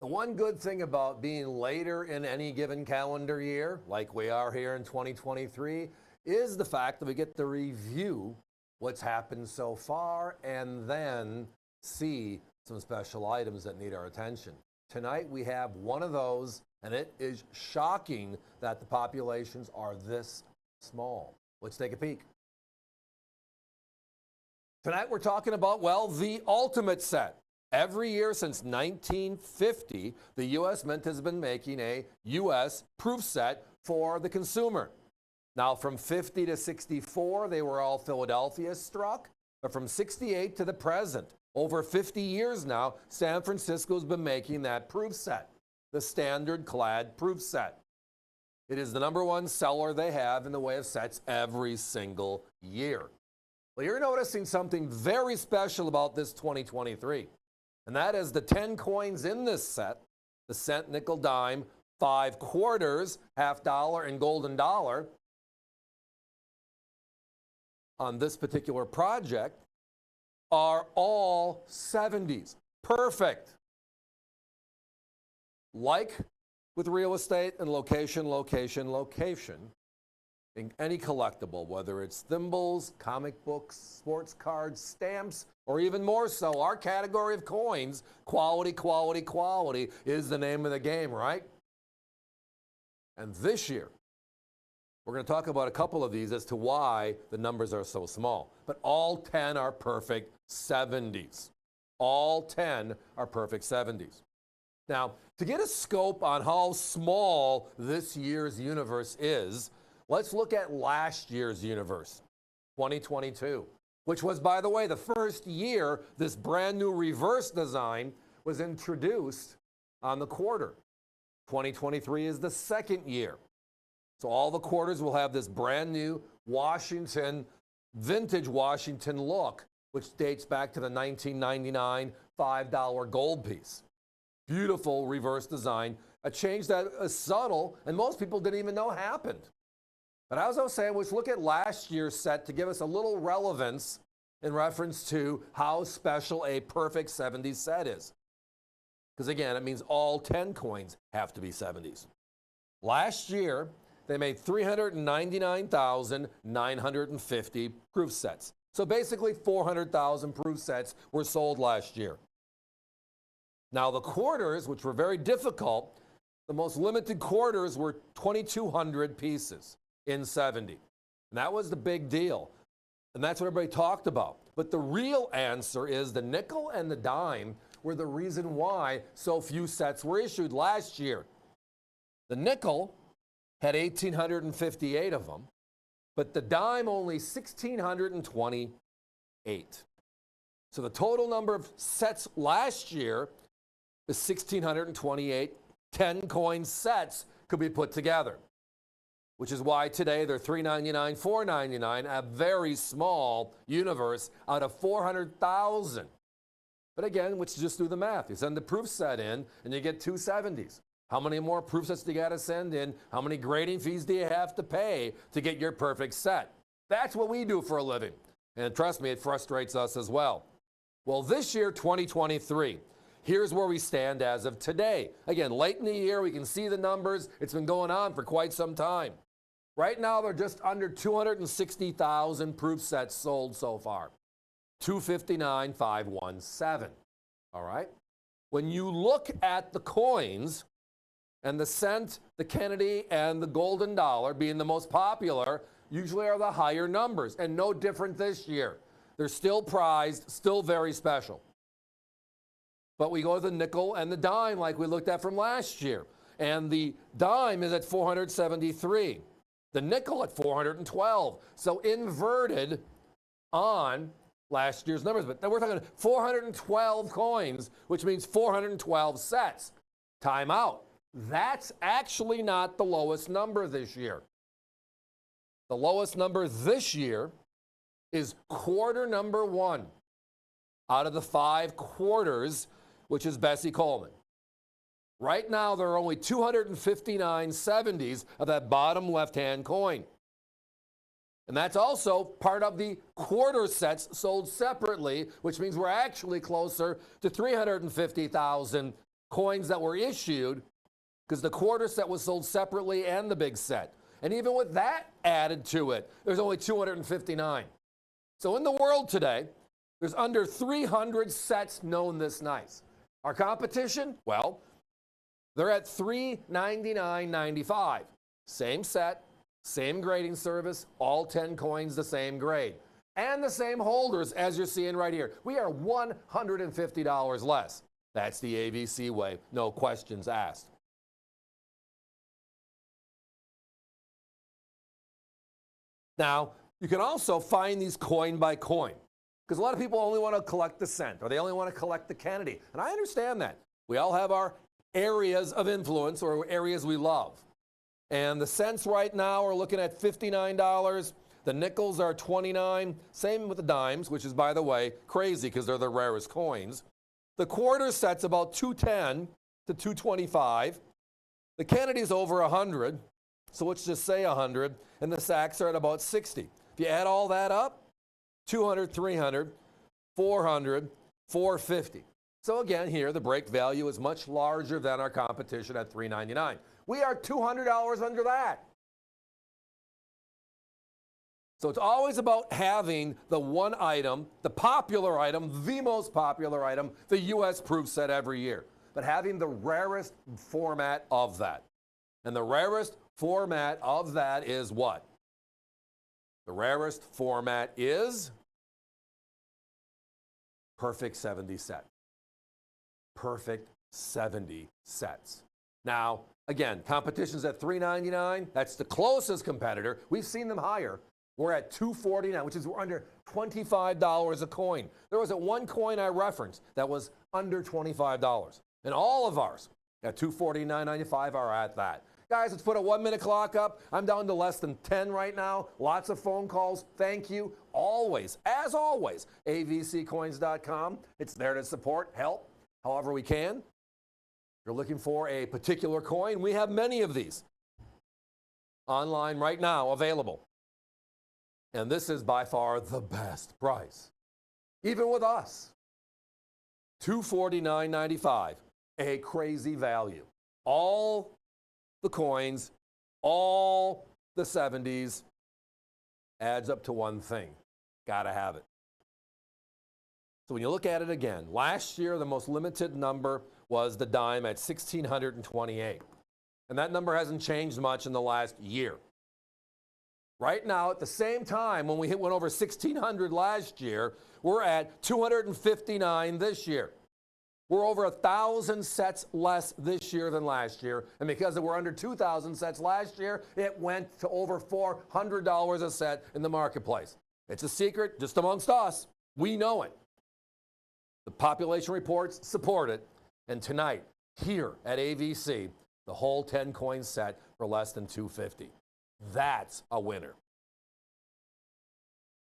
The one good thing about being later in any given calendar year, like we are here in 2023, is the fact that we get to review what's happened so far and then see some special items that need our attention. Tonight we have one of those, and it is shocking that the populations are this small. Let's take a peek. Tonight we're talking about, well, the ultimate set. Every year since 1950, the U.S. Mint has been making a U.S. proof set for the consumer. Now, from 50 to 64, they were all Philadelphia struck, but from 68 to the present, over 50 years now, San Francisco's been making that proof set, the standard clad proof set. It is the #1 seller they have in the way of sets every single year. Well, you're noticing something very special about this 2023. And that is the 10 coins in this set, the cent, nickel, dime, 5 quarters, half dollar, and golden dollar. On this particular project are all 70s. Perfect. Like with real estate and location, location, location, in any collectible, whether it's thimbles, comic books, sports cards, stamps, or even more so, our category of coins, quality, quality, quality is the name of the game, right? And this year, we're going to talk about a couple of these as to why the numbers are so small. But all 10 are perfect 70s. All 10 are perfect 70s. Now, to get a scope on how small this year's universe is, let's look at last year's universe, 2022, which was, by the way, the first year this brand new reverse design was introduced on the quarter. 2023 is the second year. So all the quarters will have this brand new Washington, vintage Washington look, which dates back to the 1999 $5 gold piece. Beautiful reverse design, a change that is subtle and most people didn't even know happened. But as I was saying, let's look at last year's set to give us a little relevance in reference to how special a perfect 70s set is. Because again, it means all 10 coins have to be 70s. Last year, they made 399,950 proof sets. So basically 400,000 proof sets were sold last year. Now the quarters, which were very difficult, the most limited quarters were 2,200 pieces in 70. And that was the big deal. And that's what everybody talked about. But the real answer is the nickel and the dime were the reason why so few sets were issued last year. The nickel had 1,858 of them, but the dime only 1,628. So the total number of sets last year is 1,628. 10 coin sets could be put together, which is why today they're $3.99, $4.99, a very small universe out of 400,000. But again, let's just do the math. You send the proof set in and you get 2 70s. How many more proof sets do you got to send in? How many grading fees do you have to pay to get your perfect set? That's what we do for a living. And trust me, it frustrates us as well. Well, this year, 2023, here's where we stand as of today. Again, late in the year, we can see the numbers. It's been going on for quite some time. Right now, they're just under 260,000 proof sets sold so far. 259,517. All right? When you look at the coins, and the cent, the Kennedy, and the golden dollar being the most popular, usually are the higher numbers, and no different this year. They're still prized, still very special. But we go to the nickel and the dime like we looked at from last year. And the dime is at 473. The nickel at 412. So inverted on last year's numbers. But we're talking 412 coins, which means 412 sets. Time out. That's actually not the lowest number this year. The lowest number this year is quarter number 1 out of the 5 quarters, which is Bessie Coleman. Right now, there are only 259 70s of that bottom left-hand coin. And that's also part of the quarter sets sold separately, which means we're actually closer to 350,000 coins that were issued because the quarter set was sold separately and the big set. And even with that added to it, there's only 259. So in the world today, there's under 300 sets known this nice. Our competition, well, they're at $399.95. Same set, same grading service, all 10 coins the same grade. And the same holders as you're seeing right here. We are $150 less. That's the AVC way, no questions asked. Now, you can also find these coin by coin, because a lot of people only want to collect the cent, or they only want to collect the Kennedy. And I understand that. We all have our areas of influence or areas we love. And the cents right now are looking at $59. The nickels are $29. Same with the dimes, which is, by the way, crazy because they're the rarest coins. The quarter set's about $210 to $225. The Kennedy's over $100. So let's just say 100, and the sacks are at about 60. If you add all that up, 200, 300, 400, 450. So again, here the break value is much larger than our competition at $399. We are $200 under that. So it's always about having the one item, the popular item, the most popular item, the U.S. proof set every year, but having the rarest format of that. And the rarest format of that is what? The rarest format is perfect 70 set. Perfect 70 sets. Now, again, competition's at $399. That's the closest competitor. We've seen them higher. We're at $249, which is we're under $25 a coin. There was one coin I referenced that was under $25. And all of ours at $249.95 are at that. Guys, let's put a 1 minute clock up. I'm down to less than 10 right now. Lots of phone calls. Thank you. Always, as always, avccoins.com. It's there to support, help, however we can. If you're looking for a particular coin, we have many of these online right now available. And this is by far the best price, even with us. $249.95, a crazy value. All the coins, all the 70s, adds up to one thing. Gotta have it. So when you look at it again, last year the most limited number was the dime at 1,628. And that number hasn't changed much in the last year. Right now, at the same time, when we went over 1,600 last year, we're at 259 this year. We're over 1,000 sets less this year than last year. And because we're under 2,000 sets last year, it went to over $400 a set in the marketplace. It's a secret just amongst us. We know it. The population reports support it. And tonight, here at AVC, the whole 10 coin set for less than $250. That's a winner.